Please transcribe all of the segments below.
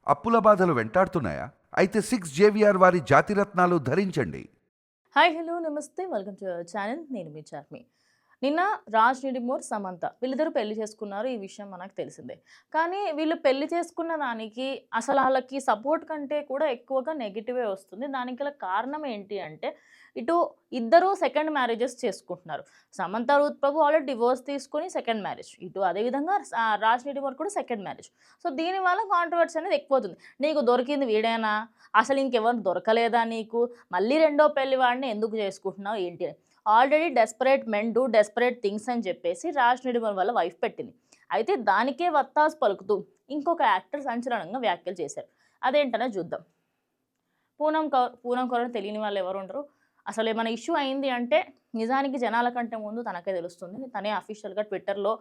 అప్పుల బాధలు వెంటాడుతున్నాయా? అయితే 6 జేవిఆర్ వారి జాతిరత్నాలు ధరించండి. హాయ్ హలో నమస్తే వెల్కమ్ టు అవర్ ఛానల్. నేను మీ చార్మి. నిన్న రాజ్ నిడిమోర్, సమంత వీళ్ళిద్దరూ పెళ్లి చేసుకున్నారు. ఈ విషయం మనకు తెలిసిందే. కానీ వీళ్ళు పెళ్లి చేసుకున్న దానికి అసలు ఆళ్ళకి సపోర్ట్ కంటే కూడా ఎక్కువగా నెగెటివే వస్తుంది. దానికి గల కారణం ఏంటి అంటే, ఇటు ఇద్దరూ సెకండ్ మ్యారేజెస్ చేసుకుంటున్నారు. సమంత రూత్ ప్రభు ఆల్రెడీ డివోర్స్ తీసుకొని సెకండ్ మ్యారేజ్. ఇటు అదేవిధంగా రాజ్ నిడిమోర్ కూడా సెకండ్ మ్యారేజ్. సో దీనివల్ల కాంట్రవర్సీ అనేది ఎక్కువవుతుంది. నీకు దొరికింది వీడేనా? అసలు ఇంకెవరు దొరకలేదా నీకు? మళ్ళీ రెండో పెళ్లి వాడిని ఎందుకు చేసుకుంటున్నావు ఏంటి అని. Already desperate men do desperate things అని చెప్పేసి రాజ్ నిడిమల్ వాళ్ళ వైఫ్ పెట్టింది. అయితే దానికే వత్తాసు పలుకుతూ ఇంకొక యాక్టర్ సంచలనంగా వ్యాఖ్యలు చేశారు. అదేంటనే చూద్దాం. పూనం కౌర్ తెలియని వాళ్ళు ఎవరు ఉండరు. అసలు ఏమైనా ఇష్యూ అయింది అంటే నిజానికి జనాల కంటే ముందు తనకే తెలుస్తుంది. తనే అఫీషియల్గా ట్విట్టర్లో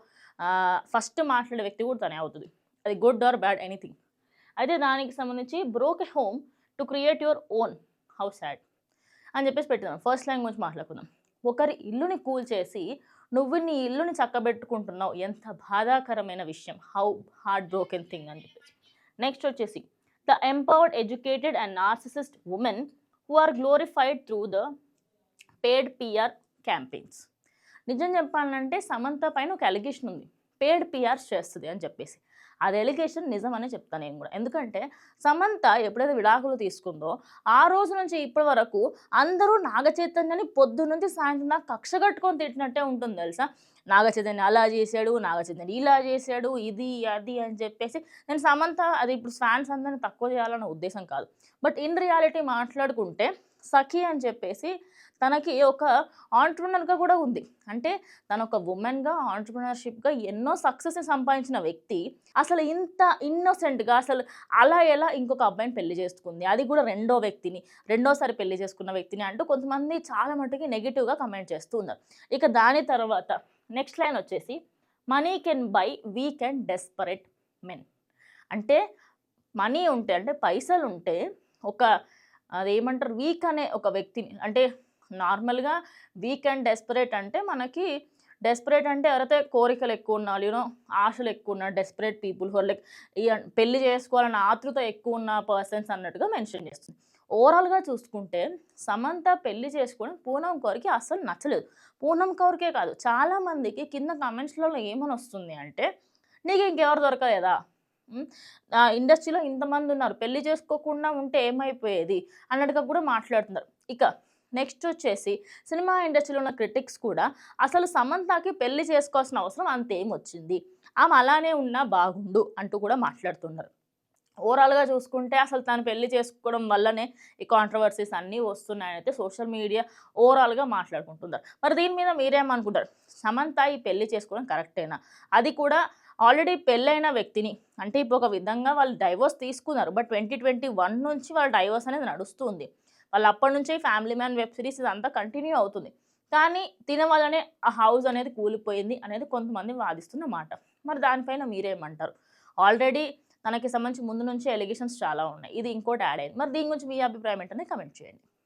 ఫస్ట్ మాట్లాడే వ్యక్తి కూడా తనే అవుతుంది. అది గుడ్ ఆర్ బ్యాడ్ ఎనీథింగ్. అయితే దానికి సంబంధించి broke a home to create your own, how sad అని చెప్పేసి పెట్టినాం. ఫస్ట్ లైన్ గురించి మాట్లాడుకుందాం. ఒకరి ఇల్లుని కూల్చేసి నువ్వు నీ ఇల్లుని చక్కబెట్టుకుంటున్నావు, ఎంత బాధాకరమైన విషయం, హౌ హార్ట్ బ్రోకెన్ థింగ్ అని చెప్పేసి. నెక్స్ట్ వచ్చేసి the empowered educated and narcissist women who are glorified through the paid PR campaigns. నిజం చెప్పాలంటే సమంత పైన ఒక అలిగేషన్ ఉంది, పేడ్ పిఆర్స్ చేస్తుంది అని చెప్పేసి. అది ఎలిగేషన్ నిజమని చెప్తాను నేను కూడా. ఎందుకంటే సమంత ఎప్పుడైతే విడాకులు తీసుకుందో ఆ రోజు నుంచి ఇప్పటి వరకు అందరూ నాగ చైతన్యని పొద్దు నుంచి సాయంత్రం దాకా కక్ష కట్టుకొని తిట్టినట్టే ఉంటుంది తెలుసా. నాగ చైతన్య అలా చేశాడు, నాగ చైతన్య ఇలా చేశాడు, ఇది అది అని చెప్పేసి. నేను సమంత అది ఇప్పుడు ఫ్యాన్స్ అందరిని తక్కువ చేయాలన్న ఉద్దేశం కాదు. బట్ ఇన్ రియాలిటీ మాట్లాడుకుంటే సఖి అని చెప్పేసి తనకి ఒక ఆంట్రప్రనర్‌గా కూడా ఉంది. అంటే తను ఒక వుమెన్‌గా ఆంట్రప్రనర్‌షిప్‌గా ఎన్నో సక్సెస్‌ని సంపాదించిన వ్యక్తి అసలు ఇంత ఇన్నోసెంట్‌గా అసలు అలా ఎలా ఇంకొక అబ్బాయిని పెళ్లి చేసుకుంది? అది కూడా రెండో వ్యక్తిని, రెండోసారి పెళ్లి చేసుకున్న వ్యక్తిని అంటూ కొంతమంది చాలా మట్టుకి నెగెటివ్‌గా కమెంట్ చేస్తూ ఉన్నారు. ఇక దాని తర్వాత నెక్స్ట్ లైన్ వచ్చేసి money can buy week and desperate men. అంటే మనీ ఉంటే అంటే పైసలుంటే ఒక అదేమంటారు వీక్ అనే ఒక వ్యక్తిని, అంటే నార్మల్‌గా వీక్ అండ్ డెస్పరేట్ అంటే మనకి డెస్పరేట్ అంటే ఎవరైతే కోరికలు ఎక్కువ ఉన్న వాళ్ళు, ఆశలు ఎక్కువ ఉన్న desperate people who are like పెళ్లి చేసుకోవాలన్న ఆతృత ఎక్కువ ఉన్న పర్సన్స్ అన్నట్టుగా మెన్షన్ చేస్తుంది. ఓవరాల్‌గా చూసుకుంటే సమంత పెళ్లి చేసుకొని పూనం కౌర్‌కి అస్సలు నచ్చలేదు. పూనం కౌర్‌కే కాదు చాలామందికి కింద కామెంట్స్‌లలో ఏమని వస్తుంది అంటే, నీకు ఇంకెవరు దొరకలేదా? ఇండస్ట్రీలో ఇంతమంది ఉన్నారు, పెళ్లి చేసుకోకుండా ఉంటే ఏమైపోయేది అన్నట్టుగా కూడా మాట్లాడుతున్నారు. ఇక నెక్స్ట్ వచ్చేసి సినిమా ఇండస్ట్రీలో ఉన్న క్రిటిక్స్ కూడా అసలు సమంతకి పెళ్లి చేసుకోవాల్సిన అవసరం అంతేమొచ్చింది, ఆమె అలానే ఉన్నా బాగుండు అంటూ కూడా మాట్లాడుతున్నారు. ఓవరాల్‌గా చూసుకుంటే అసలు తను పెళ్లి చేసుకోవడం వల్లనే ఈ కాంట్రవర్సీస్ అన్నీ వస్తున్నాయని అయితే సోషల్ మీడియా ఓవరాల్‌గా మాట్లాడుకుంటున్నారు. మరి దీని మీద మీరేమనుకుంటారు? సమంత ఈ పెళ్లి చేసుకోవడం కరెక్టేనా? అది కూడా ఆల్రెడీ పెళ్ళైన వ్యక్తిని, అంటే ఇప్పుడు ఒక విధంగా వాళ్ళు డైవోర్స్ తీసుకున్నారు. బట్ 2021 నుంచి వాళ్ళ డైవోర్స్ అనేది నడుస్తుంది. వాళ్ళు అప్పటి నుంచే ఫ్యామిలీ మ్యాన్ వెబ్ సిరీస్ ఇదంతా కంటిన్యూ అవుతుంది. కానీ తిన వల్లనే ఆ హౌస్ అనేది కూలిపోయింది అనేది కొంతమంది వాదిస్తున్న మాట. మరి దానిపైన మీరేమంటారు? ఆల్రెడీ తనకి సంబంధించి ముందు నుంచే అలిగేషన్స్ చాలా ఉన్నాయి. ఇది ఇంకోటి యాడ్ అయింది. మరి దీని గురించి మీ అభిప్రాయం ఏంటనేది కమెంట్ చేయండి.